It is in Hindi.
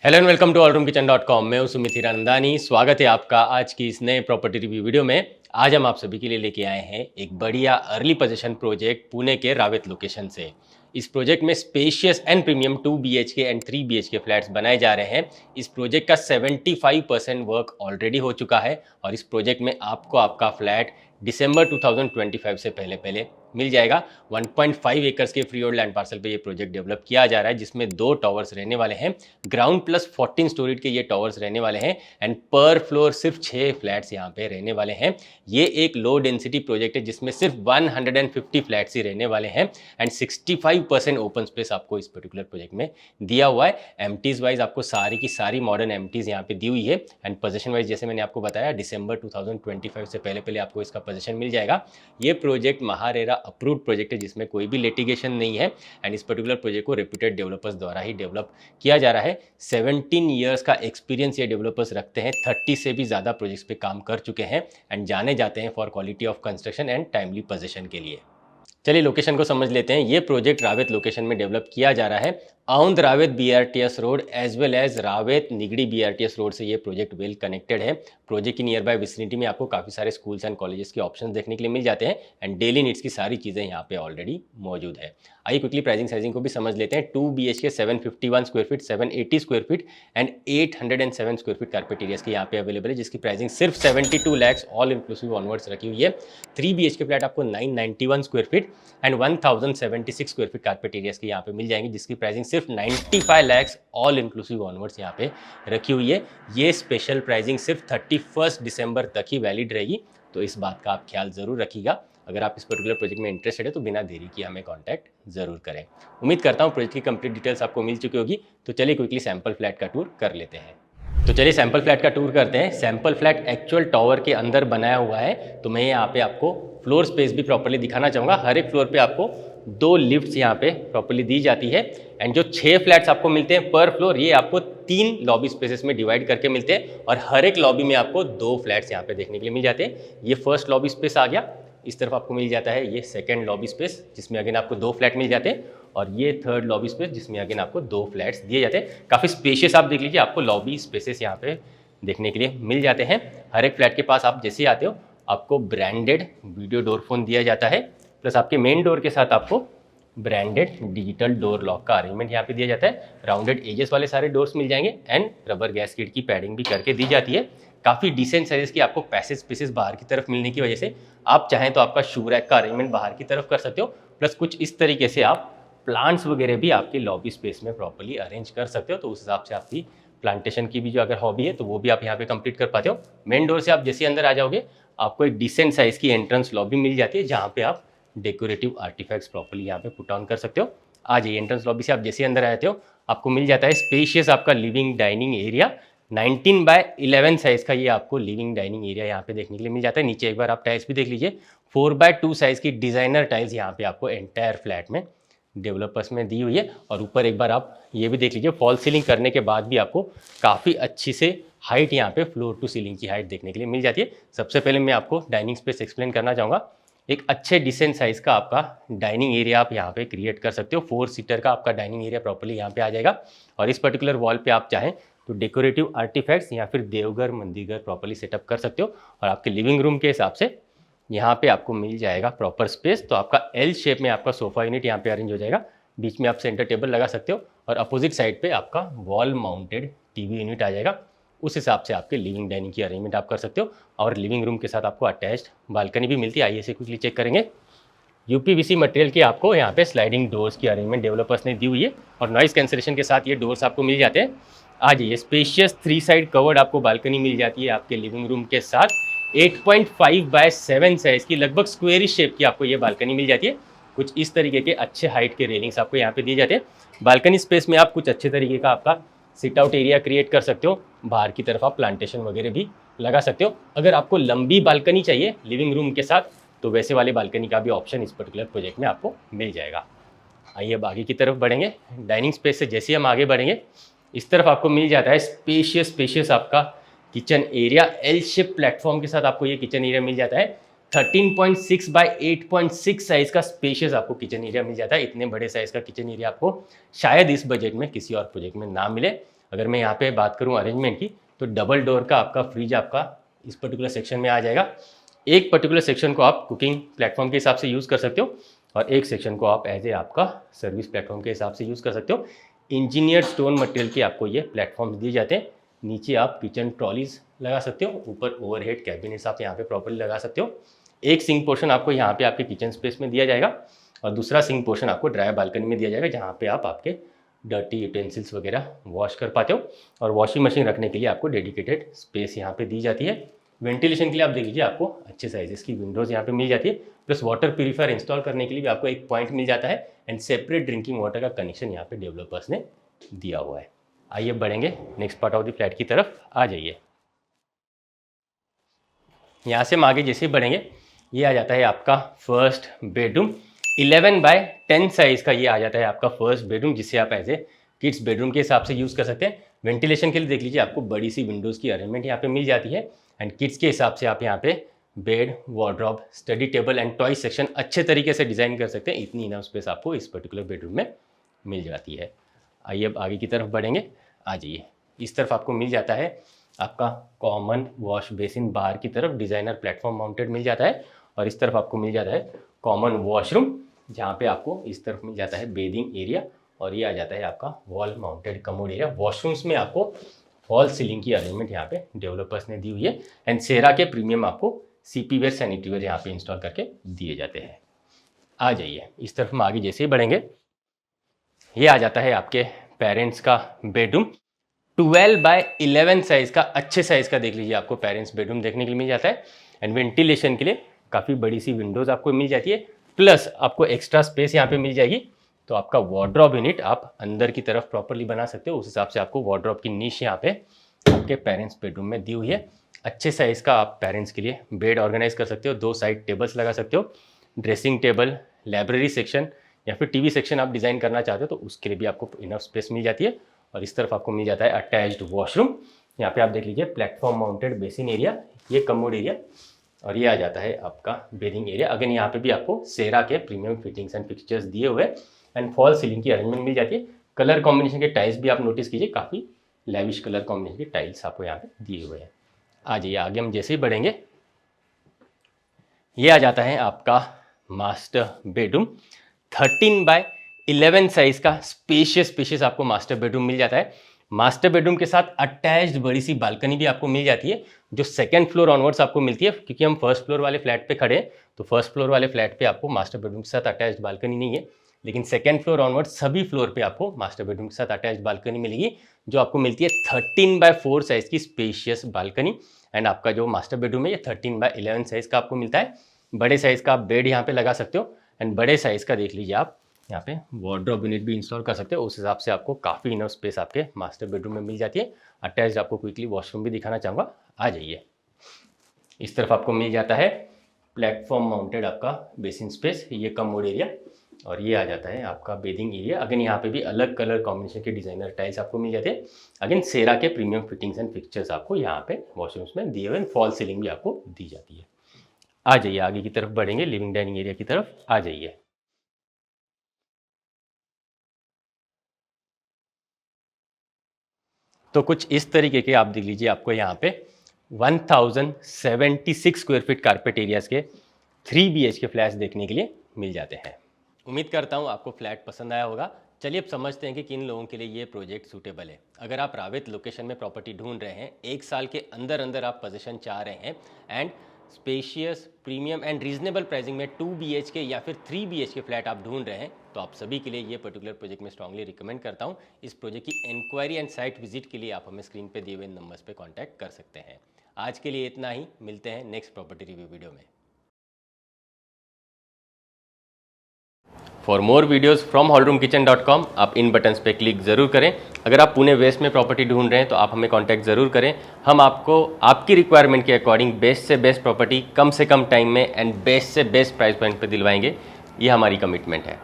Hello and welcome to allroomkitchen.com। मैं हूं सुमित हीरानंदानी। स्वागत है आपका आज की इस नए प्रॉपर्टी रिव्यू वीडियो में। आज हम आप सभी के लिए लेके आए हैं एक बढ़िया अर्ली पोजीशन प्रोजेक्ट पुणे के रावेत लोकेशन से। इस प्रोजेक्ट में spacious and premium 2 BHK and 3 BHK flats बनाए जा रहे हैं। इस प्रोजेक्ट का 75% वर्क ऑलरेडी हो चुका है और इस प्रोजेक्ट में आपको आपका फ्लैट दिसंबर 2025 से पहले मिल जाएगा। 1.5 एकर्स के फ्री होल्ड लैंड पार्सल पे ये प्रोजेक्ट डेवलप किया जा रहा है, जिसमें 2 टावर्स रहने वाले हैं। ग्राउंड प्लस 14 स्टोरीज के ये टावर्स रहने वाले हैं एंड पर फ्लोर सिर्फ 6 फ्लैट्स यहाँ पे रहने वाले हैं। ये एक लो डेंसिटी प्रोजेक्ट है जिसमें सिर्फ 150 फ्लैट्स ही रहने वाले हैं एंड 65% ओपन स्पेस आपको इस पर्टिकुलर प्रोजेक्ट में दिया हुआ है। एमटीज वाइज आपको सारी की सारी मॉडर्न एमटीज यहाँ पे दी हुई है एंड पोजीशन वाइज जैसे मैंने आपको बताया दिसंबर 2025 से पहले आपको इसका पोजीशन मिल जाएगा। ये प्रोजेक्ट महारेरा अप्रूव्ड प्रोजेक्ट है जिसमें कोई भी लिटिगेशन नहीं है एंड इस पर्टिकुलर प्रोजेक्ट को रेप्यूटेड डेवलपर्स द्वारा ही डेवलप किया जा रहा है। 17 ईयर्स का एक्सपीरियंस ये डेवलपर्स रखते हैं, 30 से भी ज़्यादा प्रोजेक्ट्स पे काम कर चुके हैं एंड जाने जाते हैं for quality of construction and timely possession के लिए। चलिए लोकेशन को समझ लेते हैं। ये प्रोजेक्ट रावेत लोकेशन में डेवलप किया जा रहा है। Aundh Ravet BRTS road as well as Ravet Nigdi BRTS road से ये प्रोजेक्ट वेल कनेक्टेड है। प्रोजेक्ट की नियर बाय विसिनिटी में आपको काफ़ी सारे स्कूल्स एंड कॉलेजेस के ऑप्शंस देखने के लिए मिल जाते हैं एंड डेली नीड्स की सारी चीज़ें यहाँ पे ऑलरेडी मौजूद है। आइए क्विकली प्राइसिंग साइजिंग को भी समझ लेते हैं। 2 BHK 751 square feet, 780 square feet and 807 square feet carpet areas की यहाँ पे अवेलेबल है, जिसकी प्राइसिंग सिर्फ 72 lakhs ऑल इंक्लूसिव ऑनवर्ड्स रखी हुई है। 3 BHK फ्लैट आपको 991 square feet and 1076 square feet carpet areas की यहाँ पे मिल जाएंगी, जिसकी प्राइसिंग सिर्फ 95 lakhs ऑल इंक्लूसिव ऑनवर्ड्स यहाँ पे रखी हुई है। ये स्पेशल प्राइसिंग सिर्फ 31 दिसंबर तक ही वैलिड रहेगी, तो इस बात का आप ख्याल जरूर रखिएगा। अगर आप इस पर्टिकुलर प्रोजेक्ट में इंटरेस्टेड है तो बिना देरी किए हमें कांटेक्ट जरूर करें। उम्मीद करता हूँ प्रोजेक्ट की कंप्लीट डिटेल्स आपको मिल चुकी होगी, तो चलिए क्विकली सैंपल फ्लैट का टूर कर लेते हैं। तो चलिए सैंपल फ्लैट का टूर करते हैं। सैंपल फ्लैट एक्चुअल टावर के अंदर बनाया हुआ है, तो मैं यहाँ पे आपको फ्लोर स्पेस भी प्रॉपर्ली दिखाना चाहूँगा। हर एक फ्लोर पे आपको 2 लिफ्ट्स यहाँ पे प्रॉपर्ली दी जाती है एंड जो 6 फ्लैट्स आपको मिलते हैं पर फ्लोर, ये आपको 3 लॉबी स्पेसेस में डिवाइड करके मिलते हैं और हर एक लॉबी में आपको 2 फ्लैट्स यहाँ पे देखने के लिए मिल जाते हैं। ये फर्स्ट लॉबी स्पेस आ गया। इस तरफ आपको मिल जाता है ये सेकेंड लॉबी स्पेस, जिसमें अगेन आपको 2 फ्लैट मिल जाते हैं और ये थर्ड लॉबी स्पेस, जिसमें अगेन आपको 2 फ्लैट्स दिए जाते हैं। काफ़ी स्पेशियस आप देख लीजिए, आपको लॉबी स्पेसेस यहाँ पे देखने के लिए मिल जाते हैं। हर एक फ्लैट के पास आप जैसे ही आते हो आपको ब्रांडेड वीडियो डोर फोन दिया जाता है, प्लस आपके मेन डोर के साथ आपको ब्रांडेड डिजिटल डोर लॉक का अरेंजमेंट यहाँ पे दिया जाता है। राउंडेड एजेस वाले सारे डोर्स मिल जाएंगे एंड रबर गैस्केट की पैडिंग भी करके दी जाती है। काफ़ी डिसेंट साइजेस की आपको पैसेज स्पेसेस बाहर की तरफ मिलने की वजह से आप चाहें तो आपका शू रैक का अरेंजमेंट बाहर की तरफ कर सकते हो, प्लस कुछ इस तरीके से आप प्लांट्स वगैरह भी आपकी लॉबी स्पेस में प्रॉपर्ली अरेंज कर सकते हो। तो उस हिसाब से आपकी प्लांटेशन की भी जो अगर हॉबी है तो वो भी आप यहाँ पे कंप्लीट कर पाते हो। मेन डोर से आप जैसे अंदर आ जाओगे आपको एक डिसेंट साइज की एंट्रेंस लॉबी मिल जाती है, जहाँ पे आप डेकोरेटिव आर्टिफैक्ट्स प्रॉपर्ली यहाँ पे पुट ऑन कर सकते हो। आ जाइए, एंट्रेंस लॉबी से आप जैसे अंदर आते हो आपको मिल जाता है स्पेशियस आपका लिविंग डाइनिंग एरिया। 19/11 साइज का ये आपको लिविंग डाइनिंग एरिया यहाँ पे देखने के लिए मिल जाता है। नीचे एक बार आप टाइल्स भी देख लीजिए, 4/2 साइज की डिजाइनर टाइल्स यहाँ पे आपको एंटायर फ्लैट में डेवलपर्स में दी हुई है। और ऊपर एक बार आप ये भी देख लीजिए, फॉल सीलिंग करने के बाद भी आपको काफ़ी अच्छी से हाइट यहाँ पे फ्लोर टू सीलिंग की हाइट देखने के लिए मिल जाती है। सबसे पहले मैं आपको डाइनिंग स्पेस एक्सप्लेन करना चाहूँगा। एक अच्छे डिसेंट साइज का आपका डाइनिंग एरिया आप यहाँ पे क्रिएट कर सकते हो। 4 सीटर का आपका डाइनिंग एरिया प्रॉपर्ली यहाँ पे आ जाएगा और इस पर्टिकुलर वॉल पे आप चाहें तो डेकोरेटिव आर्टिफैक्ट्स या फिर देवघर मंदिरघर प्रॉपर्ली सेटअप कर सकते हो। और आपके लिविंग रूम के हिसाब से यहाँ पे आपको मिल जाएगा प्रॉपर स्पेस। तो आपका L शेप में आपका सोफा यूनिट यहाँ पे अरेंज हो जाएगा, बीच में आप सेंटर टेबल लगा सकते हो और अपोजिट साइड पे आपका वॉल माउंटेड टीवी यूनिट आ जाएगा। उस हिसाब से आपके लिविंग डाइनिंग की अरेंजमेंट आप कर सकते हो और लिविंग रूम के साथ आपको अटैच्ड बालकनी भी मिलती है। आइए इसे क्विकली चेक करेंगे। UPVC मटेरियल की आपको यहाँ पे स्लाइडिंग डोर्स की अरेंजमेंट डेवलपर्स ने दी हुई है और नॉइस कैंसलेशन के साथ ये डोर्स आपको मिल जाते हैं। आ जाइए, स्पेशियस 3 साइड कवर्ड आपको बालकनी मिल जाती है आपके लिविंग रूम के साथ। 8.5/7 साइज की लगभग स्क्वेयरिश शेप की आपको ये बालकनी मिल जाती है। कुछ इस तरीके के अच्छे हाइट के रेलिंग्स आपको यहाँ पे दिए जाते हैं। बालकनी स्पेस में आप कुछ अच्छे तरीके का आपका सिट आउट एरिया क्रिएट कर सकते हो। बाहर की तरफ आप प्लांटेशन वगैरह भी लगा सकते हो। अगर आपको लंबी बालकनी चाहिए लिविंग रूम के साथ तो वैसे वाले बालकनी का भी ऑप्शन इस पर्टिकुलर प्रोजेक्ट में आपको मिल जाएगा। आइए अब आगे की तरफ बढ़ेंगे। डाइनिंग स्पेस से जैसे हम आगे बढ़ेंगे इस तरफ आपको मिल जाता है स्पेशियस आपका kitchen area. L shape platform के साथ आपको ये किचन एरिया मिल जाता है। 13.6/8.6 साइज का स्पेशियस आपको किचन एरिया मिल जाता है। इतने बड़े साइज का किचन एरिया आपको शायद इस बजट में किसी और प्रोजेक्ट में ना मिले। अगर मैं यहाँ पे बात करूँ अरेंजमेंट की, तो डबल डोर का आपका फ्रिज आपका इस पर्टिकुलर सेक्शन में आ जाएगा। एक पर्टिकुलर सेक्शन को आप कुकिंग प्लेटफॉर्म के हिसाब से यूज़ कर सकते हो और एक सेक्शन को आप एज ए आपका सर्विस प्लेटफॉर्म के हिसाब से यूज़ कर सकते हो। इंजीनियर स्टोन मटेरियल के आपको ये प्लेटफॉर्म्स दिए जाते हैं। नीचे आप किचन ट्रॉलीज लगा सकते हो, ऊपर ओवरहेड कैबिनेट्स आप यहाँ पे प्रॉपर्ली लगा सकते हो। एक सिंक पोर्शन आपको यहाँ पे आपके किचन स्पेस में दिया जाएगा और दूसरा सिंक पोर्शन आपको ड्राई बालकनी में दिया जाएगा, जहाँ पे आप आपके डर्टी यूटेंसिल्स वगैरह वॉश कर पाते हो। और वॉशिंग मशीन रखने के लिए आपको डेडिकेटेड स्पेस यहाँ पे दी जाती है। वेंटिलेशन के लिए आप देख लीजिए, आपको अच्छे साइजेस की विंडोज़ यहाँ पे मिल जाती है, प्लस वाटर प्यूरीफायर इंस्टॉल करने के लिए भी आपको एक पॉइंट मिल जाता है एंड सेपरेट ड्रिंकिंग वाटर का कनेक्शन यहाँ पे डेवलपर्स ने दिया हुआ है। आइए बढ़ेंगे next part of the flat की तरफ, आ जाइए। यहाँ से हम आगे जैसे ही बढ़ेंगे, ये आ जाता है आपका फर्स्ट बेडरूम। 11x10 साइज़ का ये आ जाता है आपका फर्स्ट बेडरूम, जिसे आप एज ए किड्स बेडरूम के हिसाब से यूज़ कर सकते हैं। वेंटिलेशन के लिए देख लीजिए, आपको बड़ी सी विंडोज़ की अरेंजमेंट यहाँ पे मिल जाती है एंड किड्स के हिसाब से आप यहाँ पे bed, wardrobe, study table and toy section अच्छे तरीके से डिज़ाइन कर सकते हैं। इतनी इनफ स्पेस आपको इस पर्टिकुलर बेडरूम में मिल जाती है। आइए अब आगे की तरफ बढ़ेंगे, आ जाइए। इस तरफ आपको मिल जाता है आपका कॉमन वॉश बेसिन, बाहर की तरफ डिज़ाइनर प्लेटफॉर्म माउंटेड मिल जाता है और इस तरफ आपको मिल जाता है कॉमन वॉशरूम, जहाँ पे आपको इस तरफ मिल जाता है बेदिंग एरिया और ये आ जाता है आपका wall mounted commode area. Washrooms में आपको फॉल सीलिंग की अरेंजमेंट यहाँ पे डेवलपर्स ने दी हुई है एंड सेरा के प्रीमियम आपको सीपी वेयर, सैनिटरी वेयर यहाँ पे इंस्टॉल करके दिए जाते हैं। आ जाइए, इस तरफ हम आगे जैसे ही बढ़ेंगे, ये आ जाता है आपके पेरेंट्स का बेडरूम। 12x11 साइज़ का, अच्छे साइज़ का देख लीजिए, आपको पेरेंट्स बेडरूम देखने के लिए मिल जाता है एंड वेंटिलेशन के लिए काफ़ी बड़ी सी विंडोज़ आपको मिल जाती है, प्लस आपको एक्स्ट्रा स्पेस यहाँ पे मिल जाएगी। तो आपका वार्डरोब यूनिट आप अंदर की तरफ प्रॉपर्ली बना सकते हो, उस हिसाब से आपको वार्डरोब की नीश यहाँ पे आपके पेरेंट्स बेडरूम में दी हुई है। अच्छे साइज़ का आप पेरेंट्स के लिए बेड ऑर्गेनाइज कर सकते हो, 2 साइड टेबल्स लगा सकते हो, ड्रेसिंग टेबल, लाइब्रेरी सेक्शन या फिर टीवी सेक्शन आप डिज़ाइन करना चाहते हो तो उसके लिए भी आपको इनफ स्पेस मिल जाती है। और इस तरफ आपको मिल जाता है अटैच्ड वॉशरूम। यहाँ पे आप देख लीजिए प्लेटफॉर्म माउंटेड बेसिन एरिया, ये कमोड एरिया और ये आ जाता है आपका बेडिंग एरिया। अगेन यहाँ पे भी आपको सेरा के प्रीमियम फिटिंग्स एंड फिक्सचर्स दिए हुए एंड फॉल सीलिंग की अरेंजमेंट मिल जाती है। कलर कॉम्बिनेशन के टाइल्स भी आप नोटिस कीजिए, काफ़ी लेविश कलर कॉम्बिनेशन के टाइल्स आपको यहाँ पे दिए हुए हैं। आ जाइए आगे हम जैसे ही बढ़ेंगे, ये आ जाता है आपका मास्टर बेडरूम। 13x11 साइज का स्पेशियस आपको मास्टर बेडरूम मिल जाता है। मास्टर बेडरूम के साथ अटैच्ड बड़ी सी बालकनी भी आपको मिल जाती है, जो सेकंड फ्लोर ऑनवर्ड्स आपको मिलती है। क्योंकि हम फर्स्ट फ्लोर वाले फ्लैट पे खड़े हैं, तो फर्स्ट फ्लोर वाले फ्लैट पे आपको मास्टर बेडरूम के साथ अटैच्ड बालकनी नहीं है, लेकिन सेकंड फ्लोर ऑनवर्ड्स सभी फ्लोर पे आपको मास्टर बेडरूम के साथ अटैच्ड बालकनी मिलेगी, जो आपको मिलती है 13x4 साइज की स्पेशियस बालकनी। एंड आपका जो मास्टर बेडरूम है ये 13x11 साइज का आपको मिलता है। बड़े साइज का आप बेड यहाँ पे लगा सकते हो एंड बड़े साइज का देख लीजिए आप यहाँ पे वार्डरोब यूनिट भी इंस्टॉल कर सकते हो। उस हिसाब से आपको काफ़ी इनफ स्पेस आपके मास्टर बेडरूम में मिल जाती है। अटैच्ड आपको क्विकली वॉशरूम भी दिखाना चाहूँगा, आ जाइए। इस तरफ आपको मिल जाता है प्लेटफॉर्म माउंटेड आपका बेसिन स्पेस, ये कमोड एरिया, और ये आ जाता है आपका बेदिंग एरिया। अगेन यहाँ पे भी अलग कलर कॉम्बिनेशन के डिजाइनर टाइल्स आपको मिल जाते हैं। अगेन सेरा के प्रीमियम फिटिंग्स एंड फिक्सचर्स आपको यहाँ पे वॉशरूम्स में दिए हुए, फॉल सीलिंग भी आपको दी जाती है। आ जाइए आगे की तरफ बढ़ेंगे, लिविंग डाइनिंग एरिया की तरफ आ जाइए। तो कुछ इस तरीके के आप देख लीजिए, आपको यहाँ पे 1076 स्क्वायर फीट कारपेट एरियाज के 3 BHK फ्लैट्स देखने के लिए मिल जाते हैं। उम्मीद करता हूँ आपको फ्लैट पसंद आया होगा। चलिए अब समझते हैं कि किन लोगों के लिए ये प्रोजेक्ट सूटेबल है। अगर आप रावेत लोकेशन में प्रॉपर्टी ढूंढ रहे हैं, 1 साल के अंदर अंदर आप पोजीशन चाह रहे हैं and spacious, premium and reasonable pricing में 2 BHK या फिर 3 BHK फ्लैट आप ढूंढ रहे हैं, तो आप सभी के लिए ये पर्टिकुलर प्रोजेक्ट में स्ट्रांगली रिकमेंड करता हूँ। इस प्रोजेक्ट की इंक्वायरी एंड साइट विजिट के लिए आप हमें स्क्रीन पे दिए हुए नंबर्स पे कांटेक्ट कर सकते हैं। आज के लिए इतना ही, मिलते हैं नेक्स्ट प्रॉपर्टी रिव्यू वीडियो में। For more videos from hallroomkitchen.com आप इन बटन्स पे क्लिक ज़रूर करें। अगर आप पुणे वेस्ट में प्रॉपर्टी ढूंढ रहे हैं तो आप हमें कांटेक्ट ज़रूर करें। हम आपको आपकी रिक्वायरमेंट के अकॉर्डिंग बेस्ट से बेस्ट प्रॉपर्टी कम से कम टाइम में एंड बेस्ट से बेस्ट प्राइस पॉइंट पे दिलवाएंगे। ये हमारी कमिटमेंट है।